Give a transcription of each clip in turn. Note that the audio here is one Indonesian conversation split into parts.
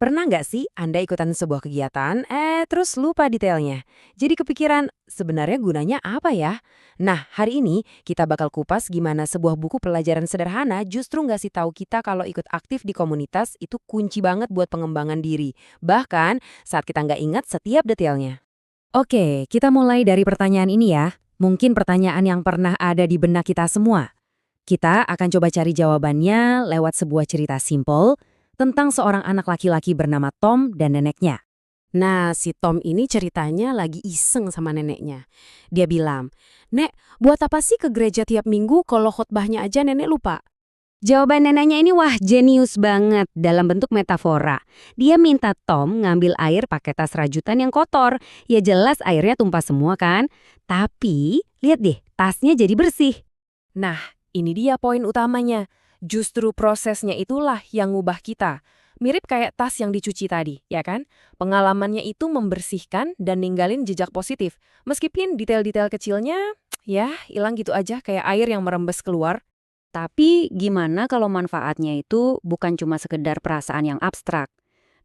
Pernah nggak sih Anda ikutan sebuah kegiatan, terus lupa detailnya? Jadi kepikiran, sebenarnya gunanya apa ya? Nah, hari ini kita bakal kupas gimana sebuah buku pelajaran sederhana justru ngasih tahu kita kalau ikut aktif di komunitas itu kunci banget buat pengembangan diri. Bahkan saat kita nggak ingat setiap detailnya. Oke, kita mulai dari pertanyaan ini ya. Mungkin pertanyaan yang pernah ada di benak kita semua. Kita akan coba cari jawabannya lewat sebuah cerita simpel tentang seorang anak laki-laki bernama Tom dan neneknya. Nah, si Tom ini ceritanya lagi iseng sama neneknya. Dia bilang, "Nek, buat apa sih ke gereja tiap minggu kalau khotbahnya aja nenek lupa?" Jawaban neneknya ini wah jenius banget dalam bentuk metafora. Dia minta Tom ngambil air pakai tas rajutan yang kotor. Ya jelas airnya tumpah semua kan. Tapi, lihat deh, tasnya jadi bersih. Nah, ini dia poin utamanya. Justru prosesnya itulah yang ngubah kita. Mirip kayak tas yang dicuci tadi, ya kan? Pengalamannya itu membersihkan dan ninggalin jejak positif. Meskipun detail-detail kecilnya, ya hilang gitu aja kayak air yang merembes keluar. Tapi gimana kalau manfaatnya itu bukan cuma sekedar perasaan yang abstrak?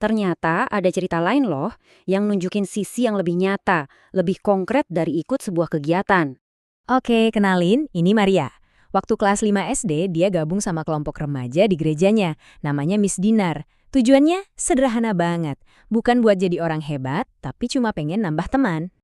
Ternyata ada cerita lain loh yang nunjukin sisi yang lebih nyata, lebih konkret dari ikut sebuah kegiatan. Oke, kenalin, ini Maria. Waktu kelas 5 SD, dia gabung sama kelompok remaja di gerejanya, namanya Miss Dinar. Tujuannya sederhana banget, bukan buat jadi orang hebat, tapi cuma pengen nambah teman.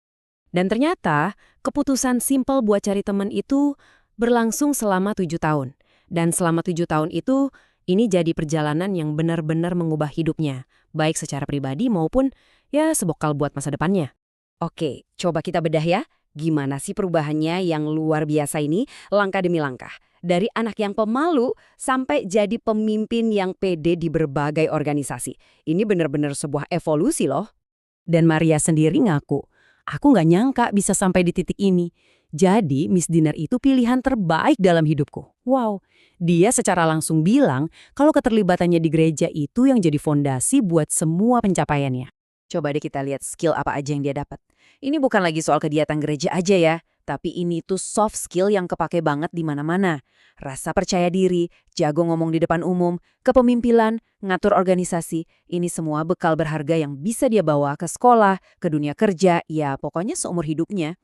Dan ternyata, keputusan simpel buat cari teman itu berlangsung selama 7 tahun. Dan selama 7 tahun itu, ini jadi perjalanan yang benar-benar mengubah hidupnya, baik secara pribadi maupun ya sebokal buat masa depannya. Oke, coba kita bedah ya. Gimana sih perubahannya yang luar biasa ini, langkah demi langkah. Dari anak yang pemalu sampai jadi pemimpin yang pede di berbagai organisasi. Ini benar-benar sebuah evolusi loh. Dan Maria sendiri ngaku, aku nggak nyangka bisa sampai di titik ini. Jadi Miss Dinar itu pilihan terbaik dalam hidupku. Wow, dia secara langsung bilang kalau keterlibatannya di gereja itu yang jadi fondasi buat semua pencapaiannya. Coba deh kita lihat skill apa aja yang dia dapat. Ini bukan lagi soal kegiatan gereja aja ya, tapi ini tuh soft skill yang kepake banget di mana-mana. Rasa percaya diri, jago ngomong di depan umum, kepemimpinan, ngatur organisasi, ini semua bekal berharga yang bisa dia bawa ke sekolah, ke dunia kerja, ya pokoknya seumur hidupnya.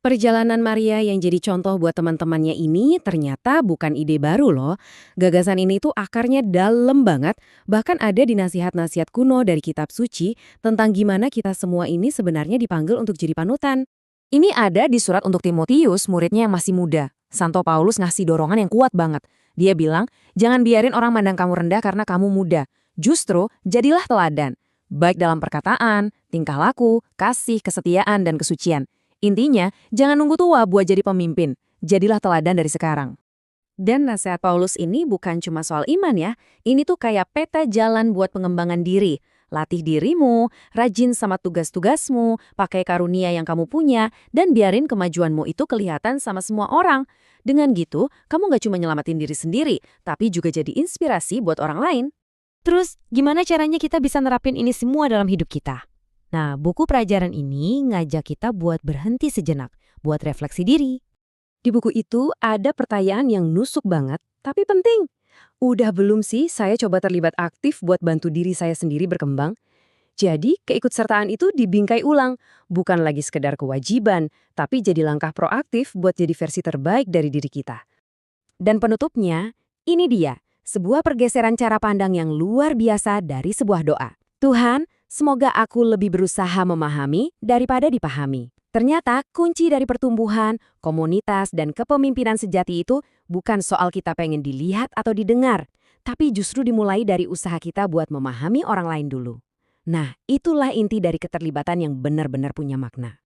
Perjalanan Maria yang jadi contoh buat teman-temannya ini ternyata bukan ide baru loh. Gagasan ini tuh akarnya dalam banget, bahkan ada di nasihat-nasihat kuno dari kitab suci tentang gimana kita semua ini sebenarnya dipanggil untuk jadi panutan. Ini ada di surat untuk Timotius, muridnya yang masih muda. Santo Paulus ngasih dorongan yang kuat banget. Dia bilang, jangan biarin orang mandang kamu rendah karena kamu muda. Justru, jadilah teladan. Baik dalam perkataan, tingkah laku, kasih, kesetiaan, dan kesucian. Intinya, jangan nunggu tua buat jadi pemimpin. Jadilah teladan dari sekarang. Dan nasihat Paulus ini bukan cuma soal iman ya. Ini tuh kayak peta jalan buat pengembangan diri. Latih dirimu, rajin sama tugas-tugasmu, pakai karunia yang kamu punya, dan biarin kemajuanmu itu kelihatan sama semua orang. Dengan gitu, kamu gak cuma nyelamatin diri sendiri, tapi juga jadi inspirasi buat orang lain. Terus, gimana caranya kita bisa nerapin ini semua dalam hidup kita? Nah, buku pelajaran ini ngajak kita buat berhenti sejenak, buat refleksi diri. Di buku itu ada pertanyaan yang nusuk banget, tapi penting. Udah belum sih saya coba terlibat aktif buat bantu diri saya sendiri berkembang? Jadi, keikutsertaan itu dibingkai ulang, bukan lagi sekedar kewajiban, tapi jadi langkah proaktif buat jadi versi terbaik dari diri kita. Dan penutupnya, ini dia, sebuah pergeseran cara pandang yang luar biasa dari sebuah doa. Tuhan, semoga aku lebih berusaha memahami daripada dipahami. Ternyata kunci dari pertumbuhan, komunitas, dan kepemimpinan sejati itu bukan soal kita pengen dilihat atau didengar, tapi justru dimulai dari usaha kita buat memahami orang lain dulu. Nah, itulah inti dari keterlibatan yang benar-benar punya makna.